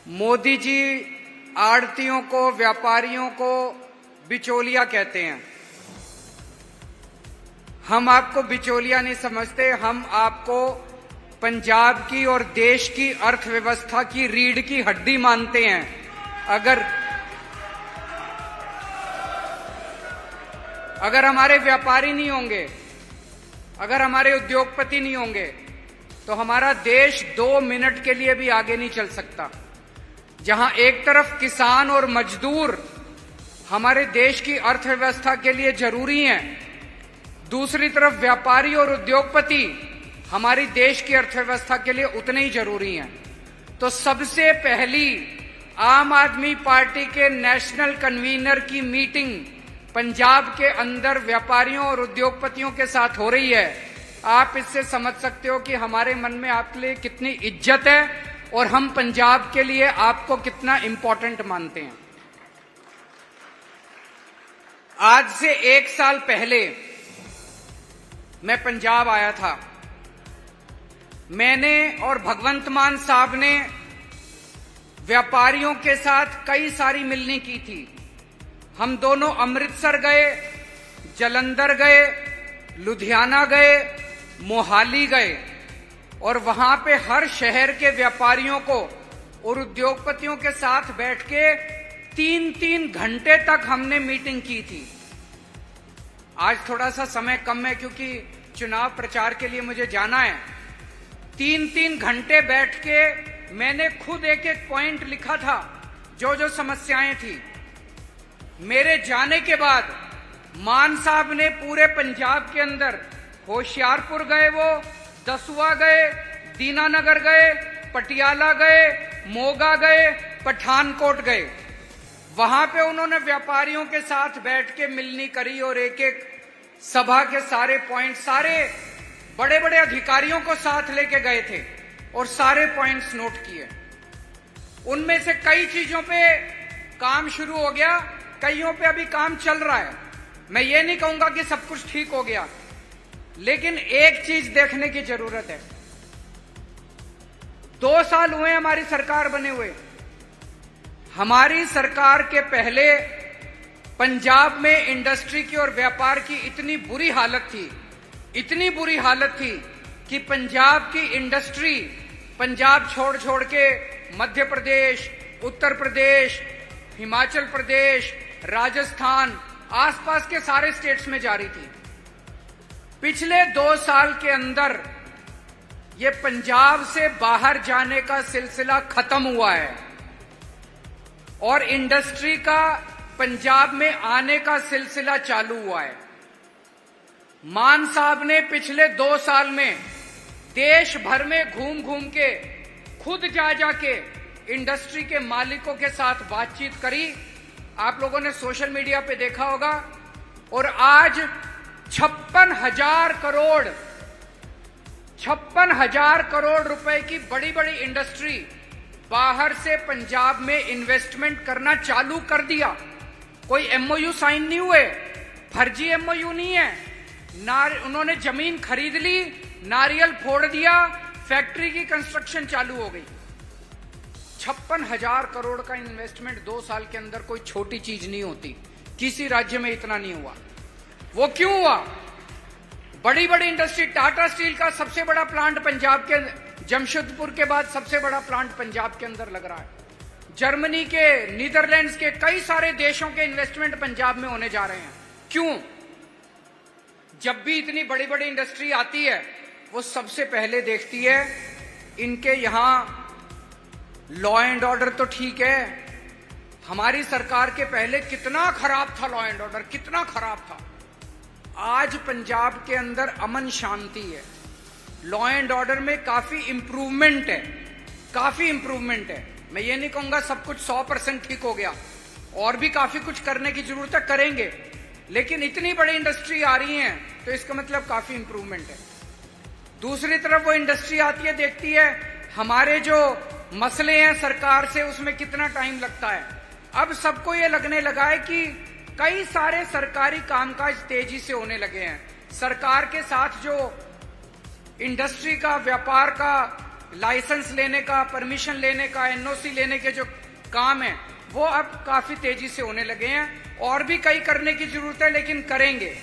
मोदी जी आड़तियों को, व्यापारियों को बिचौलिया कहते हैं। हम आपको बिचौलिया नहीं समझते, हम आपको पंजाब की और देश की अर्थव्यवस्था की रीढ़ की हड्डी मानते हैं। अगर हमारे व्यापारी नहीं होंगे, अगर हमारे उद्योगपति नहीं होंगे, तो हमारा देश 2 मिनट के लिए भी आगे नहीं चल सकता। जहां एक तरफ किसान और मजदूर हमारे देश की अर्थव्यवस्था के लिए जरूरी हैं, दूसरी तरफ व्यापारी और उद्योगपति हमारी देश की अर्थव्यवस्था के लिए उतने ही जरूरी हैं। तो सबसे पहली आम आदमी पार्टी के नेशनल कन्वीनर की मीटिंग पंजाब के अंदर व्यापारियों और उद्योगपतियों के साथ हो रही है। आप इससे समझ सकते हो कि हमारे मन में आपके लिए कितनी इज्जत है और हम पंजाब के लिए आपको कितना इंपॉर्टेंट मानते हैं। आज से 1 साल पहले मैं पंजाब आया था। मैंने और भगवंत मान साहब ने व्यापारियों के साथ कई सारी मिलनी की थी। हम दोनों अमृतसर गए, जलंधर गए, लुधियाना गए, मोहाली गए और वहां पे हर शहर के व्यापारियों को और उद्योगपतियों के साथ बैठ के 3-3 घंटे तक हमने मीटिंग की थी। आज थोड़ा सा समय कम है क्योंकि चुनाव प्रचार के लिए मुझे जाना है। 3-3 घंटे बैठ के मैंने खुद एक पॉइंट लिखा था, जो समस्याएं थी। मेरे जाने के बाद मान साहब ने पूरे पंजाब के अंदर होशियारपुर गए, वो दसुआ गए, दीनानगर गए, पटियाला गए, मोगा गए, पठानकोट गए। वहां पे उन्होंने व्यापारियों के साथ बैठ के मिलनी करी और एक सभा के सारे पॉइंट, सारे बड़े बड़े अधिकारियों को साथ लेके गए थे और सारे पॉइंट्स नोट किए। उनमें से कई चीजों पे काम शुरू हो गया, कईयों पे अभी काम चल रहा है। मैं ये नहीं कहूंगा कि सब कुछ ठीक हो गया, लेकिन एक चीज देखने की जरूरत है। 2 साल हुए हमारी सरकार बने हुए। हमारी सरकार के पहले पंजाब में इंडस्ट्री की और व्यापार की इतनी बुरी हालत थी कि पंजाब की इंडस्ट्री पंजाब छोड़ के मध्य प्रदेश, उत्तर प्रदेश, हिमाचल प्रदेश, राजस्थान, आसपास के सारे स्टेट्स में जा रही थी। पिछले 2 साल के अंदर ये पंजाब से बाहर जाने का सिलसिला खत्म हुआ है और इंडस्ट्री का पंजाब में आने का सिलसिला चालू हुआ है। मान साहब ने पिछले 2 साल में देश भर में घूम के खुद जा के इंडस्ट्री के मालिकों के साथ बातचीत करी। आप लोगों ने सोशल मीडिया पे देखा होगा। और आज 56,000 करोड़ रुपए की बड़ी बड़ी इंडस्ट्री बाहर से पंजाब में इन्वेस्टमेंट करना चालू कर दिया। कोई एमओयू साइन नहीं हुए, फर्जी एमओयू नहीं है। उन्होंने जमीन खरीद ली, नारियल फोड़ दिया, फैक्ट्री की कंस्ट्रक्शन चालू हो गई। 56,000 करोड़ का इन्वेस्टमेंट 2 साल के अंदर कोई छोटी चीज नहीं होती। किसी राज्य में इतना नहीं हुआ। वो क्यों हुआ? बड़ी बड़ी इंडस्ट्री, टाटा स्टील का सबसे बड़ा प्लांट पंजाब के, जमशेदपुर के बाद सबसे बड़ा प्लांट पंजाब के अंदर लग रहा है। जर्मनी के, नीदरलैंड्स के, कई सारे देशों के इन्वेस्टमेंट पंजाब में होने जा रहे हैं। क्यों? जब भी इतनी बड़ी बड़ी इंडस्ट्री आती है, वो सबसे पहले देखती है इनके यहां लॉ एंड ऑर्डर तो ठीक है। हमारी सरकार के पहले कितना खराब था लॉ एंड ऑर्डर, कितना खराब था। आज पंजाब के अंदर अमन शांति है, लॉ एंड ऑर्डर में काफी इंप्रूवमेंट है। मैं ये नहीं कहूंगा सब कुछ 100% ठीक हो गया, और भी काफी कुछ करने की जरूरत है, करेंगे। लेकिन इतनी बड़ी इंडस्ट्री आ रही है तो इसका मतलब काफी इंप्रूवमेंट है। दूसरी तरफ वो इंडस्ट्री आती है, देखती है हमारे जो मसले हैं सरकार से, उसमें कितना टाइम लगता है। अब सबको ये लगने लगा है कि कई सारे सरकारी कामकाज तेजी से होने लगे हैं। सरकार के साथ जो इंडस्ट्री का, व्यापार का लाइसेंस लेने का, परमिशन लेने का, एनओसी लेने के जो काम है वो अब काफी तेजी से होने लगे हैं। और भी कई करने की जरूरत है, लेकिन करेंगे।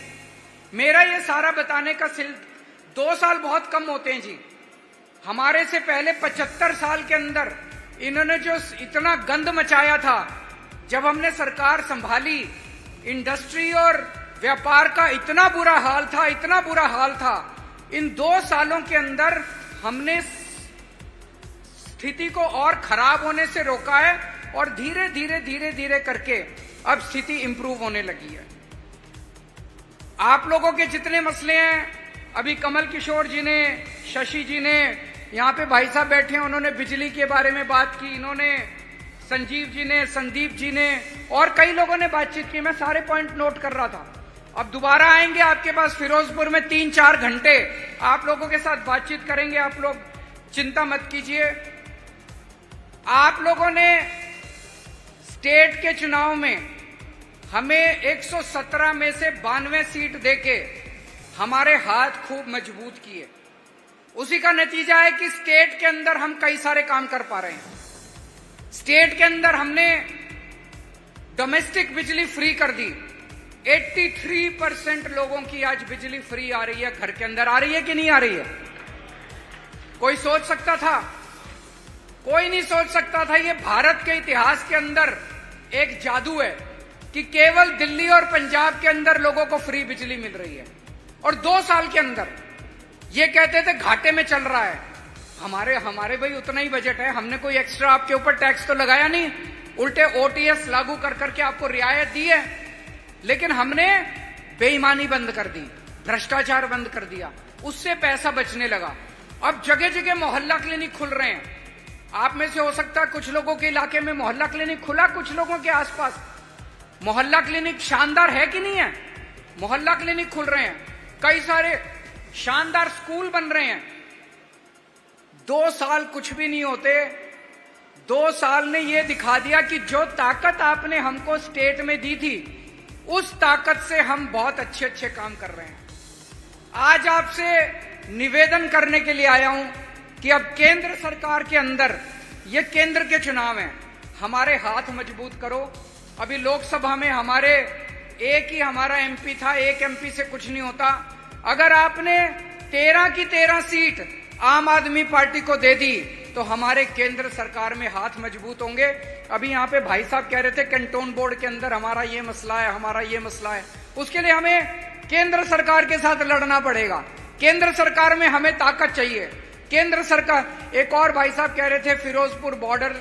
मेरा ये सारा बताने का 2 साल बहुत कम होते हैं जी। हमारे से पहले 75 साल के अंदर इन्होंने जो इतना गंद मचाया था, जब हमने सरकार संभाली, इंडस्ट्री और व्यापार का इतना बुरा हाल था, इतना बुरा हाल था। इन 2 सालों के अंदर हमने स्थिति को और खराब होने से रोका है और धीरे धीरे धीरे धीरे करके अब स्थिति इंप्रूव होने लगी है। आप लोगों के जितने मसले हैं, अभी कमल किशोर जी ने, शशि जी ने, यहाँ पे भाई साहब बैठे हैं, उन्होंने बिजली के बारे में बात की, इन्होंने संजीव जी ने, संदीप जी ने और कई लोगों ने बातचीत की। मैं सारे पॉइंट नोट कर रहा था। अब दोबारा आएंगे आपके पास फिरोजपुर में 3-4 घंटे आप लोगों के साथ बातचीत करेंगे। आप लोग चिंता मत कीजिए। आप लोगों ने स्टेट के चुनाव में हमें 117 में से 92 सीट देके हमारे हाथ खूब मजबूत किए। उसी का नतीजा है कि स्टेट के अंदर हम कई सारे काम कर पा रहे हैं। स्टेट के अंदर हमने डोमेस्टिक बिजली फ्री कर दी। 83% लोगों की आज बिजली फ्री आ रही है, घर के अंदर आ रही है कि नहीं आ रही है? कोई सोच सकता था? कोई नहीं सोच सकता था। ये भारत के इतिहास के अंदर एक जादू है कि केवल दिल्ली और पंजाब के अंदर लोगों को फ्री बिजली मिल रही है। और 2 साल के अंदर ये कहते थे घाटे में चल रहा है। हमारे भाई उतना ही बजट है, हमने कोई एक्स्ट्रा आपके ऊपर टैक्स तो लगाया नहीं, उल्टे ओटीएस लागू कर करके आपको रियायत दी है। लेकिन हमने बेईमानी बंद कर दी, भ्रष्टाचार बंद कर दिया, उससे पैसा बचने लगा। अब जगह जगह मोहल्ला क्लिनिक खुल रहे हैं। आप में से हो सकता है कुछ लोगों के इलाके में मोहल्ला क्लिनिक खुला, कुछ लोगों के आसपास। मोहल्ला क्लिनिक शानदार है कि नहीं है? मोहल्ला क्लिनिक खुल रहे हैं, कई सारे शानदार स्कूल बन रहे हैं। 2 साल कुछ भी नहीं होते। 2 साल ने यह दिखा दिया कि जो ताकत आपने हमको स्टेट में दी थी, उस ताकत से हम बहुत अच्छे अच्छे काम कर रहे हैं। आज आपसे निवेदन करने के लिए आया हूं कि अब केंद्र सरकार के अंदर, ये केंद्र के चुनाव हैं, हमारे हाथ मजबूत करो। अभी लोकसभा में हमारे एक ही हमारा एमपी था, एक एमपी से कुछ नहीं होता। अगर आपने 13 की 13 सीट आम आदमी पार्टी को दे दी तो हमारे केंद्र सरकार में हाथ मजबूत होंगे। अभी यहाँ पे भाई साहब कह रहे थे कैंटोन बोर्ड के अंदर हमारा ये मसला है, हमारा ये मसला है। उसके लिए हमें केंद्र सरकार के साथ लड़ना पड़ेगा। केंद्र सरकार में हमें ताकत चाहिए। केंद्र सरकार, एक और भाई साहब कह रहे थे फिरोजपुर बॉर्डर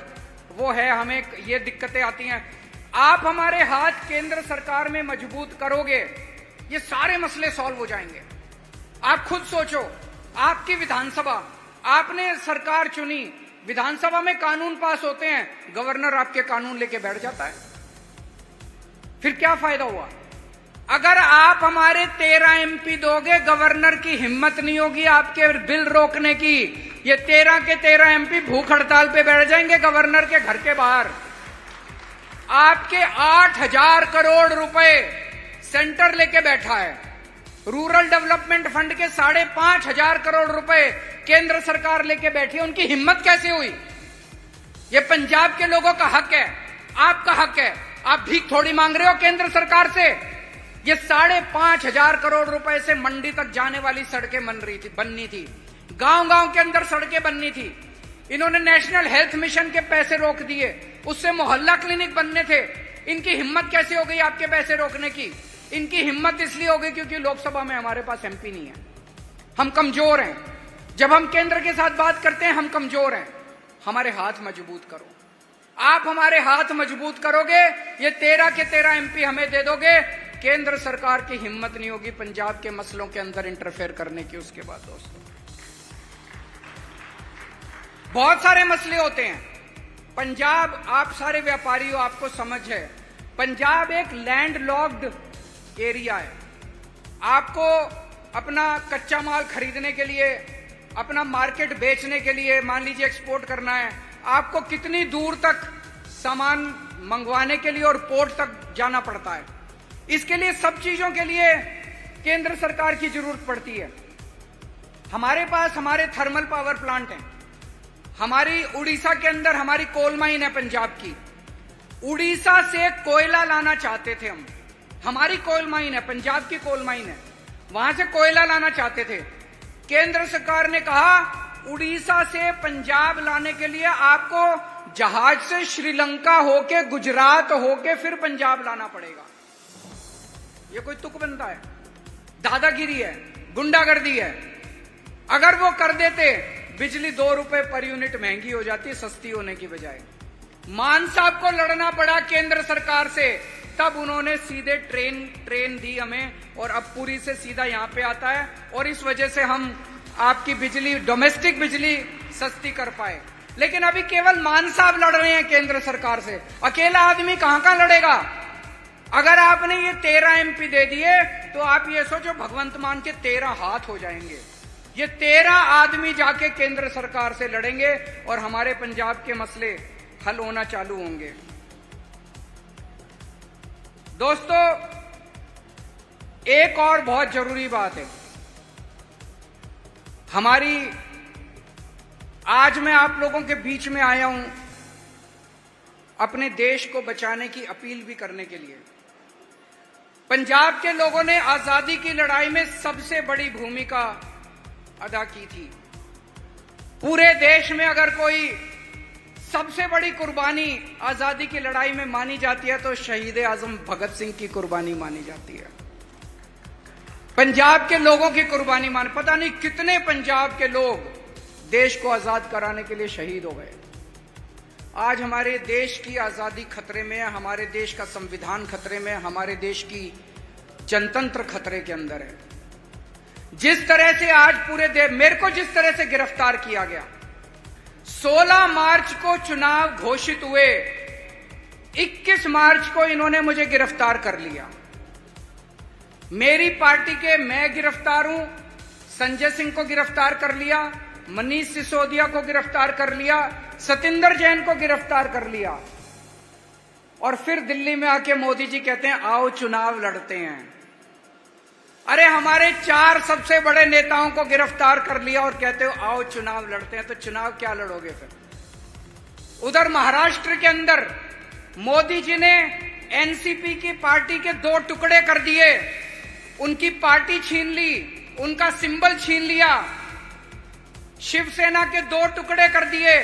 वो है, हमें ये दिक्कतें आती हैं। आप हमारे हाथ केंद्र सरकार में मजबूत करोगे, ये सारे मसले सॉल्व हो जाएंगे। आप खुद सोचो, आपकी विधानसभा, आपने सरकार चुनी, विधानसभा में कानून पास होते हैं, गवर्नर आपके कानून लेके बैठ जाता है, फिर क्या फायदा हुआ? अगर आप हमारे 13 एमपी दोगे, गवर्नर की हिम्मत नहीं होगी आपके बिल रोकने की। ये 13 के 13 एमपी भूख हड़ताल पे बैठ जाएंगे गवर्नर के घर के बाहर। आपके 8,000 करोड़ रुपए सेंटर लेके बैठा है। रूरल डेवलपमेंट फंड के 5,500 करोड़ रुपए केंद्र सरकार लेके बैठी है। उनकी हिम्मत कैसे हुई? ये पंजाब के लोगों का हक है, आपका हक है। आप भीख थोड़ी मांग रहे हो केंद्र सरकार से। ये 5,500 करोड़ रुपए से मंडी तक जाने वाली सड़कें बननी थी, गांव-गांव के अंदर सड़कें बननी थी। इन्होंने नेशनल हेल्थ मिशन के पैसे रोक दिए, उससे मोहल्ला क्लिनिक बनने थे। इनकी हिम्मत कैसे हो गई आपके पैसे रोकने की? इनकी हिम्मत इसलिए हो गई क्योंकि लोकसभा में हमारे पास एमपी नहीं है, हम कमजोर हैं। जब हम केंद्र के साथ बात करते हैं, हम कमजोर हैं। हमारे हाथ मजबूत करो। आप हमारे हाथ मजबूत करोगे, ये 13 के 13 एमपी हमें दे दोगे, केंद्र सरकार की हिम्मत नहीं होगी पंजाब के मसलों के अंदर इंटरफेयर करने की। उसके बाद दोस्तों, बहुत सारे मसले होते हैं। पंजाब, आप सारे व्यापारी हो, आपको समझ है, पंजाब एक लैंड लॉक्ड एरिया है। आपको अपना कच्चा माल खरीदने के लिए, अपना मार्केट बेचने के लिए, मान लीजिए एक्सपोर्ट करना है, आपको कितनी दूर तक सामान मंगवाने के लिए और पोर्ट तक जाना पड़ता है। इसके लिए सब चीजों के लिए केंद्र सरकार की जरूरत पड़ती है। हमारे पास हमारे थर्मल पावर प्लांट हैं, हमारी उड़ीसा के अंदर हमारी कोल माइन है पंजाब की, उड़ीसा से कोयला लाना चाहते थे हम। हमारी कोल माइन है, पंजाब की कोल माइन है, वहां से कोयला लाना चाहते थे। केंद्र सरकार ने कहा उड़ीसा से पंजाब लाने के लिए आपको जहाज से श्रीलंका होके, गुजरात होके फिर पंजाब लाना पड़ेगा। ये कोई तुक बनता है? दादागिरी है, गुंडागर्दी है। अगर वो कर देते, बिजली 2 रुपए पर यूनिट महंगी हो जाती, सस्ती होने की बजाय। मान साहब को लड़ना पड़ा केंद्र सरकार से, तब उन्होंने सीधे ट्रेन दी हमें, और अब पूरी से सीधा यहां पे आता है, और इस वजह से हम आपकी बिजली, डोमेस्टिक बिजली सस्ती कर पाए। लेकिन अभी केवल मान साहब लड़ रहे हैं केंद्र सरकार से, अकेला आदमी कहां लड़ेगा? अगर आपने ये 13 MP दे दिए तो आप ये सोचो भगवंत मान के 13 हाथ हो जाएंगे। ये 13 आदमी जाके केंद्र सरकार से लड़ेंगे और हमारे पंजाब के मसले हल होना चालू होंगे। दोस्तों, एक और बहुत जरूरी बात है। आज मैं आप लोगों के बीच में आया हूं अपने देश को बचाने की अपील भी करने के लिए। पंजाब के लोगों ने आजादी की लड़ाई में सबसे बड़ी भूमिका अदा की थी। पूरे देश में अगर कोई सबसे बड़ी कुर्बानी आजादी की लड़ाई में मानी जाती है तो शहीद आजम भगत सिंह की कुर्बानी मानी जाती है। पंजाब के लोगों की कुर्बानी पता नहीं कितने पंजाब के लोग देश को आजाद कराने के लिए शहीद हो गए। आज हमारे देश की आजादी खतरे में है, हमारे देश का संविधान खतरे में है, हमारे देश की जनतंत्र खतरे के अंदर है। जिस तरह से आज पूरे देश, मेरे को जिस तरह से गिरफ्तार किया गया, 16 मार्च को चुनाव घोषित हुए, 21 मार्च को इन्होंने मुझे गिरफ्तार कर लिया। मेरी पार्टी के मैं गिरफ्तार हूं, संजय सिंह को गिरफ्तार कर लिया, मनीष सिसोदिया को गिरफ्तार कर लिया, सतिंदर जैन को गिरफ्तार कर लिया, और फिर दिल्ली में आके मोदी जी कहते हैं आओ चुनाव लड़ते हैं। अरे हमारे 4 सबसे बड़े नेताओं को गिरफ्तार कर लिया और कहते हो आओ चुनाव लड़ते हैं, तो चुनाव क्या लड़ोगे फिर? उधर महाराष्ट्र के अंदर मोदी जी ने एनसीपी की पार्टी के 2 टुकड़े कर दिए, उनकी पार्टी छीन ली, उनका सिंबल छीन लिया। शिवसेना के 2 टुकड़े कर दिए,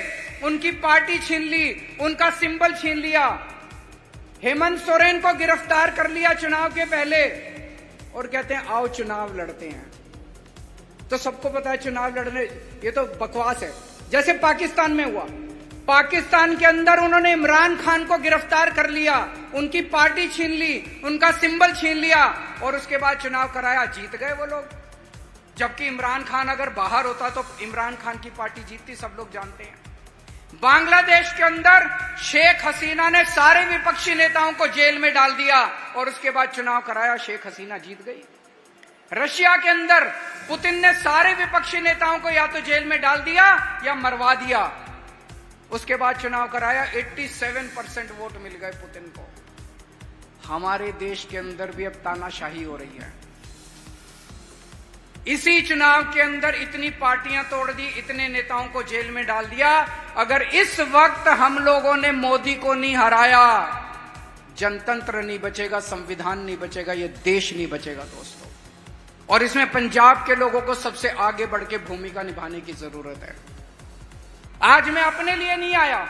उनकी पार्टी छीन ली, उनका सिंबल छीन लिया। हेमंत सोरेन को गिरफ्तार कर लिया चुनाव के पहले और कहते हैं आओ चुनाव लड़ते हैं। तो सबको पता है चुनाव लड़ने, ये तो बकवास है। जैसे पाकिस्तान में हुआ, पाकिस्तान के अंदर उन्होंने इमरान खान को गिरफ्तार कर लिया, उनकी पार्टी छीन ली, उनका सिंबल छीन लिया, और उसके बाद चुनाव कराया, जीत गए वो लोग। जबकि इमरान खान अगर बाहर होता तो इमरान खान की पार्टी जीतती, सब लोग जानते हैं। बांग्लादेश के अंदर शेख हसीना ने सारे विपक्षी नेताओं को जेल में डाल दिया और उसके बाद चुनाव कराया, शेख हसीना जीत गई। रशिया के अंदर पुतिन ने सारे विपक्षी नेताओं को या तो जेल में डाल दिया या मरवा दिया, उसके बाद चुनाव कराया, 87% वोट मिल गए पुतिन को। हमारे देश के अंदर भी अब तानाशाही हो रही है। इसी चुनाव के अंदर इतनी पार्टियां तोड़ दी, इतने नेताओं को जेल में डाल दिया। अगर इस वक्त हम लोगों ने मोदी को नहीं हराया, जनतंत्र नहीं बचेगा, संविधान नहीं बचेगा, ये देश नहीं बचेगा दोस्तों। और इसमें पंजाब के लोगों को सबसे आगे बढ़ के भूमिका निभाने की जरूरत है। आज मैं अपने लिए नहीं आया,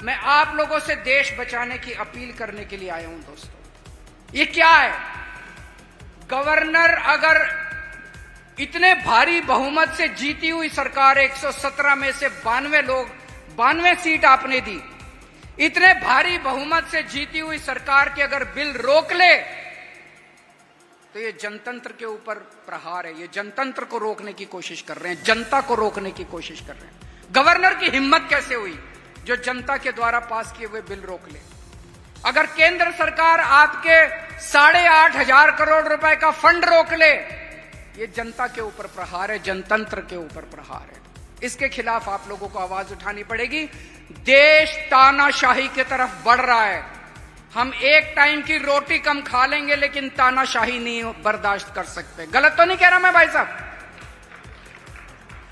मैं आप लोगों से देश बचाने की अपील करने के लिए आया हूं दोस्तों। ये क्या है? गवर्नर अगर इतने भारी बहुमत से जीती हुई सरकार, 117 में से 92 सीट आपने दी, इतने भारी बहुमत से जीती हुई सरकार के अगर बिल रोक ले तो ये जनतंत्र के ऊपर प्रहार है। ये जनतंत्र को रोकने की कोशिश कर रहे हैं, जनता को रोकने की कोशिश कर रहे हैं। गवर्नर की हिम्मत कैसे हुई जो जनता के द्वारा पास किए हुए बिल रोक ले? अगर केंद्र सरकार आपके 8,500 करोड़ रुपए का फंड रोक ले, ये जनता के ऊपर प्रहार है, जनतंत्र के ऊपर प्रहार है। इसके खिलाफ आप लोगों को आवाज उठानी पड़ेगी। देश तानाशाही की तरफ बढ़ रहा है। हम एक टाइम की रोटी कम खा लेंगे लेकिन तानाशाही नहीं बर्दाश्त कर सकते। गलत तो नहीं कह रहा मैं भाई साहब?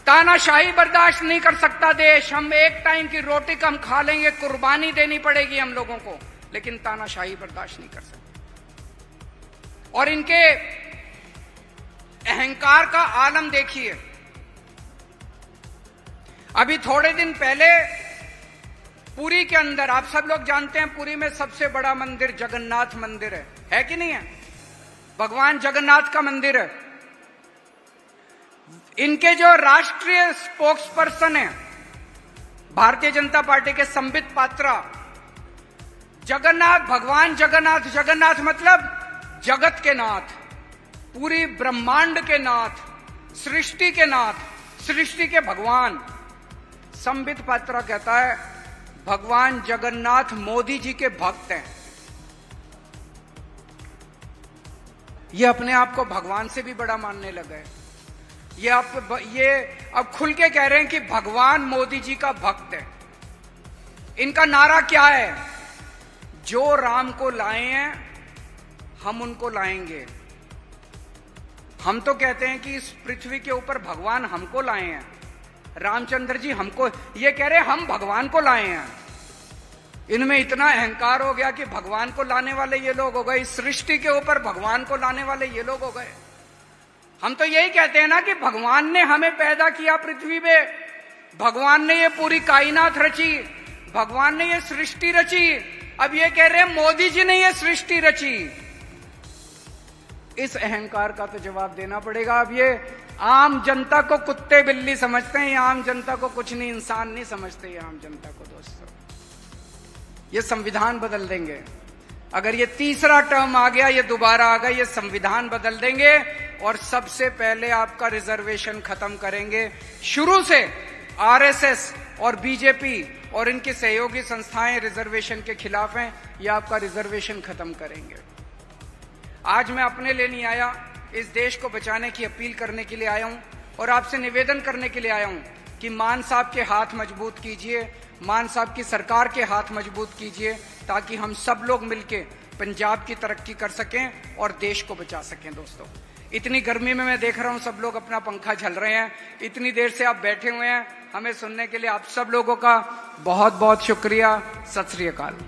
तानाशाही बर्दाश्त नहीं कर सकता देश। हम एक टाइम की रोटी कम खा लेंगे, कुर्बानी देनी पड़ेगी हम लोगों को, लेकिन तानाशाही बर्दाश्त नहीं कर सकते। और इनके अहंकार का आलम देखिए। अभी थोड़े दिन पहले पुरी के अंदर, आप सब लोग जानते हैं, पुरी में सबसे बड़ा मंदिर जगन्नाथ मंदिर है कि नहीं है? भगवान जगन्नाथ का मंदिर है। इनके जो राष्ट्रीय स्पोक्स पर्सन है भारतीय जनता पार्टी के संबित पात्रा, जगन्नाथ, भगवान जगन्नाथ, जगन्नाथ मतलब जगत के नाथ, पूरी ब्रह्मांड के नाथ, सृष्टि के नाथ, सृष्टि के भगवान। संबित पात्रा कहता है भगवान जगन्नाथ मोदी जी के भक्त हैं। ये अपने आप को भगवान से भी बड़ा मानने लगा है। ये अब खुल के कह रहे हैं कि भगवान मोदी जी का भक्त है। इनका नारा क्या है? जो राम को लाए हैं हम उनको लाएंगे। हम तो कहते हैं कि इस पृथ्वी के ऊपर भगवान हमको लाए हैं, रामचंद्र जी हमको, ये कह रहे हैं हम भगवान को लाए हैं। इनमें इतना अहंकार हो गया कि भगवान को लाने वाले ये लोग हो गए, इस सृष्टि के ऊपर भगवान को लाने वाले ये लोग हो गए। हम तो यही कहते हैं ना कि भगवान ने हमें पैदा किया पृथ्वी पे, भगवान ने ये पूरी कायनात रची, भगवान ने ये सृष्टि रची। अब ये कह रहे हैं मोदी जी ने ये सृष्टि रची। इस अहंकार का तो जवाब देना पड़ेगा। अब ये आम जनता को कुत्ते बिल्ली समझते हैं, ये आम जनता को कुछ नहीं, इंसान नहीं समझते ये आम जनता को। दोस्तों, ये संविधान बदल देंगे। अगर ये तीसरा टर्म आ गया, ये दोबारा आ गया, ये संविधान बदल देंगे और सबसे पहले आपका रिजर्वेशन खत्म करेंगे। शुरू से आरएसएस और बीजेपी और इनकी सहयोगी संस्थाएं रिजर्वेशन के खिलाफ हैं। ये आपका रिजर्वेशन खत्म करेंगे। आज मैं अपने लिए नहीं आया, इस देश को बचाने की अपील करने के लिए आया हूं और आपसे निवेदन करने के लिए आया हूं कि मान साहब के हाथ मजबूत कीजिए, मान साहब की सरकार के हाथ मजबूत कीजिए, ताकि हम सब लोग मिलके पंजाब की तरक्की कर सकें और देश को बचा सकें। दोस्तों, इतनी गर्मी में मैं देख रहा हूं सब लोग अपना पंखा झल रहे हैं, इतनी देर से आप बैठे हुए हैं हमें सुनने के लिए। आप सब लोगों का बहुत बहुत शुक्रिया। सत श्री अकाल।